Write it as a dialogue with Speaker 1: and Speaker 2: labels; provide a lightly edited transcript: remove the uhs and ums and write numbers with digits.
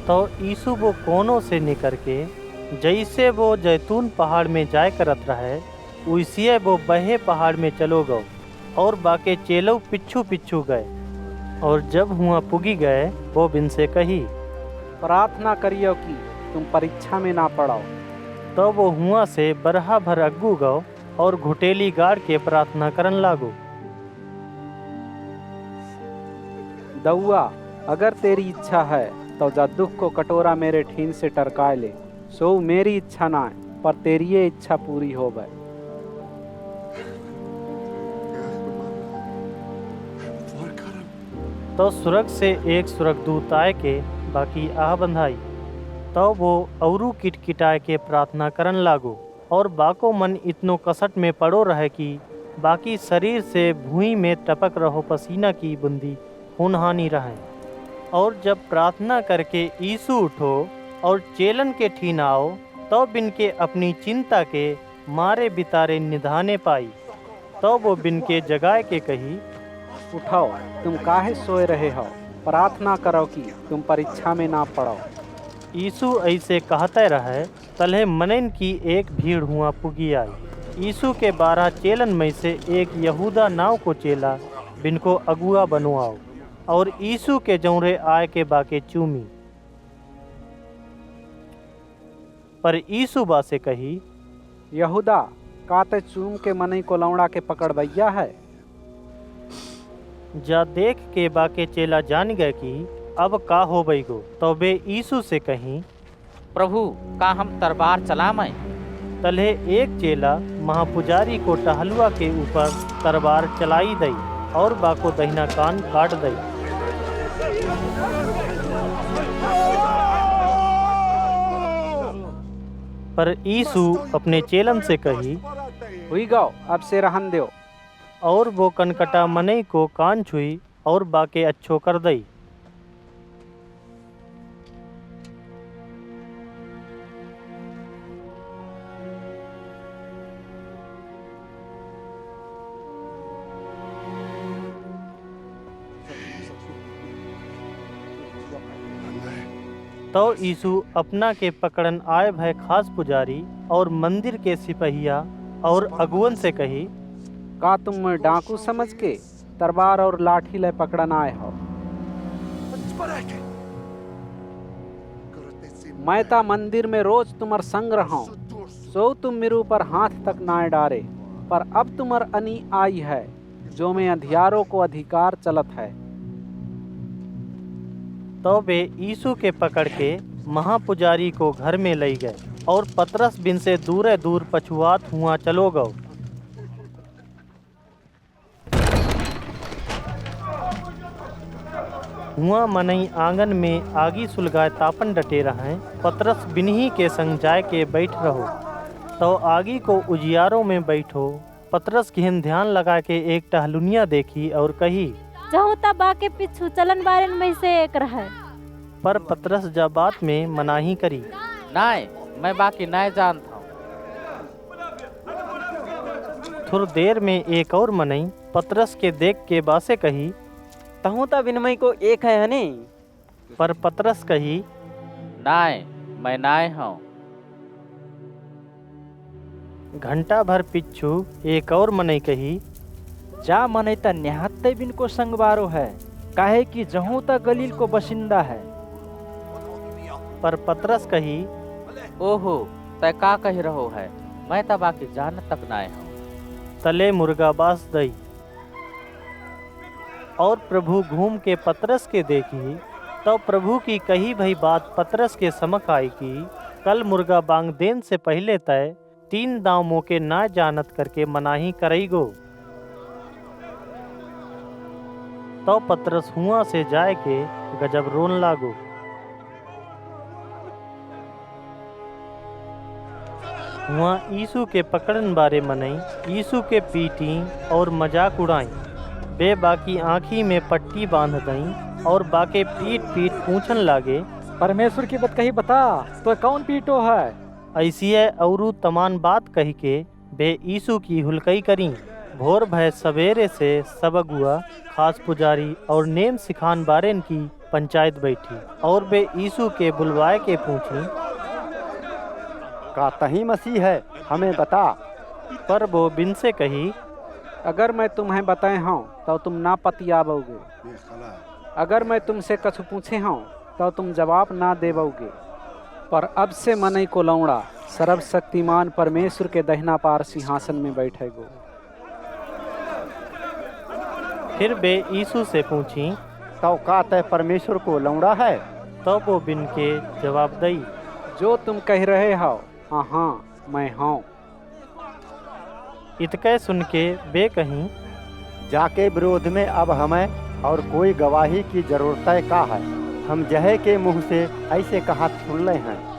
Speaker 1: तो यीशु वो कोनों से निकर के जैसे वो जैतून पहाड़ में जाय करत रहे, वैसे वो बहे पहाड़ में चलो गो और बाके चेलो पिछू पिछू गए। और जब हुआ पुगी गए, वो बिन से कही,
Speaker 2: प्रार्थना करियो कि तुम परीक्षा में ना पड़ो।
Speaker 1: तो वो हुआ से बरहा भर अग्गू गो और घुटेली गाड़ के प्रार्थना करन लागो।
Speaker 2: दउआ, अगर तेरी इच्छा है तो जा दुख को कटोरा मेरे ठीन से टरकाए ले। सो मेरी इच्छा ना है, पर तेरी ये इच्छा पूरी हो गए।
Speaker 1: तो स्वर्ग से एक स्वर्गदूत आए के बाकी आह बंधाई। तो वो औरू किटकिटाए के प्रार्थना करन लागो और बाको मन इतनो कसट में पड़ो रहे कि बाकी शरीर से भूमि में टपक रहो पसीना की बूंदी हुनहानी रहे। और जब प्रार्थना करके यीशु उठो और चेलन के ठीन आओ, तो बिन के अपनी चिंता के मारे बितारे निधाने पाई। तो वो बिन के जगाए के कही,
Speaker 2: उठाओ, तुम काहे सोए रहे हो? प्रार्थना करो कि तुम परीक्षा में ना पड़ो।
Speaker 1: यीशु ऐसे कहते रहे, तलहे मनन की एक भीड़ हुआ पुगी आई। यीशु के 12 चेलन में से एक यहूदा नाव को चेला बिन को अगुआ बनवाओ और यीशु के जौरे आए के बाके चूमी। पर यीशु बा से कही,
Speaker 2: यहूदा, काते चूम के मनई को लौड़ा के पकड़ भैया है।
Speaker 1: जा देख के बाके चेला जान गए कि अब का हो बैगो। तो बे यीशु से कहीं,
Speaker 3: प्रभु, का हम तलवार चलामय?
Speaker 1: तलहे एक चेला महापुजारी को टहलुआ के ऊपर तलवार चलाई दई और बाको दहिना कान काट दई। पर यीशु अपने चेलन से कही,
Speaker 2: हुई गाओ, अब से रहन दो।
Speaker 1: और वो कनकटा मनई को कान छुई और बाके अच्छो कर दई। तो यीशु अपना के पकड़न आए भय खास पुजारी और मंदिर के सिपहिया और अगुवन से कही,
Speaker 2: का तुम डाकू समझ के तलवार और लाठी ले पकड़न आए हो? मैं ता मंदिर में रोज तुम्हार संग रहूं, सो तुम मेरे ऊपर हाथ तक ना डारे। पर अब तुम्हार अनी आई है, जो में अंधियारों को अधिकार चलत है।
Speaker 1: तो वे यीशु के पकड़ के महापुजारी को घर में ले गए और पतरस बिन से दूर दूर पछुआत हुआ चलो गो। हुआ मनई आंगन में आगी सुलगाए तापन डटे रहे। पतरस बिन्ही के संग जाय के बैठ रहो। तो आगी को उजियारों में बैठो। पतरस घेन ध्यान लगा के एक टहलुनिया देखी और कही,
Speaker 4: जहूँ तब बाके पिछू चलन बारन में से एक रहे।
Speaker 1: पर पतरस जा बात में मनाही करी,
Speaker 3: नाय, मैं बाकी नाय जानता हूँ।
Speaker 1: थोड़ी देर में एक और मनई पतरस के देख के बासे कही,
Speaker 5: तहु ता विनमय को एक है हने।
Speaker 1: पर पतरस कही,
Speaker 3: नाय, मैं नाय हूँ।
Speaker 1: घंटा भर पिछू एक और मनई कही,
Speaker 5: जा मनई ता न्याहत्ते बिन को संगवारो है, काहे कि जहूँ ता गलील को बशिंदा है।
Speaker 1: पर पतरस कही,
Speaker 3: ओहो, तय का कह रहो है? मैं ता बाकी जान तक नाय हूँ।
Speaker 1: तले मुर्गा बास दई। और प्रभु घूम के पतरस के देखी, तो प्रभु की कही भई बात पतरस के समक आई कि कल मुर्गा बांग देन से पहले तय 3 दांव मोके ना जानत करके मनाही करई गो। तो पतरस हुआ से जाए के गजब रोन लागो। हुआ यीशु के पकड़न बारे मनई यीशु के पीटी और मजाक उड़ाई। बे बाकी आँखी में पट्टी बांध दई और बाके पीट पीट पूछन लागे,
Speaker 5: परमेश्वर की बात कही बता, तो कौन पीटो है?
Speaker 1: ऐसी है औरू तमान बात कही के बे यीशु की हुलकई करी। भोर भय सवेरे से सब अगुआ, खास पुजारी और नेम सिखान बारेन की पंचायत बैठी और वे यीशु के बुलवाए के पूछी,
Speaker 6: का तही मसीह है, हमें बता।
Speaker 1: पर वो बिन से कही,
Speaker 2: अगर मैं तुम्हें बताए हूँ तो तुम ना पतियाबोगे, अगर मैं तुमसे कछु पूछे हूँ तो तुम जवाब ना देवोगे। पर अब से मनई को लौड़ा सर्वशक्तिमान परमेश्वर के दहिना पार सिंहासन में बैठेगो।
Speaker 1: फिर वे यीशु से पूछी,
Speaker 6: तो का तय परमेश्वर को लौड़ा है?
Speaker 1: तब वो बिन के जवाब दई,
Speaker 2: जो तुम कह रहे हो, हाँ मैं हूँ।
Speaker 1: इतके सुन के वे कहीं,
Speaker 6: जाके विरोध में अब हमें और कोई गवाही की जरूरत का है? हम जहे के मुँह से ऐसे कहा सुन ले हैं।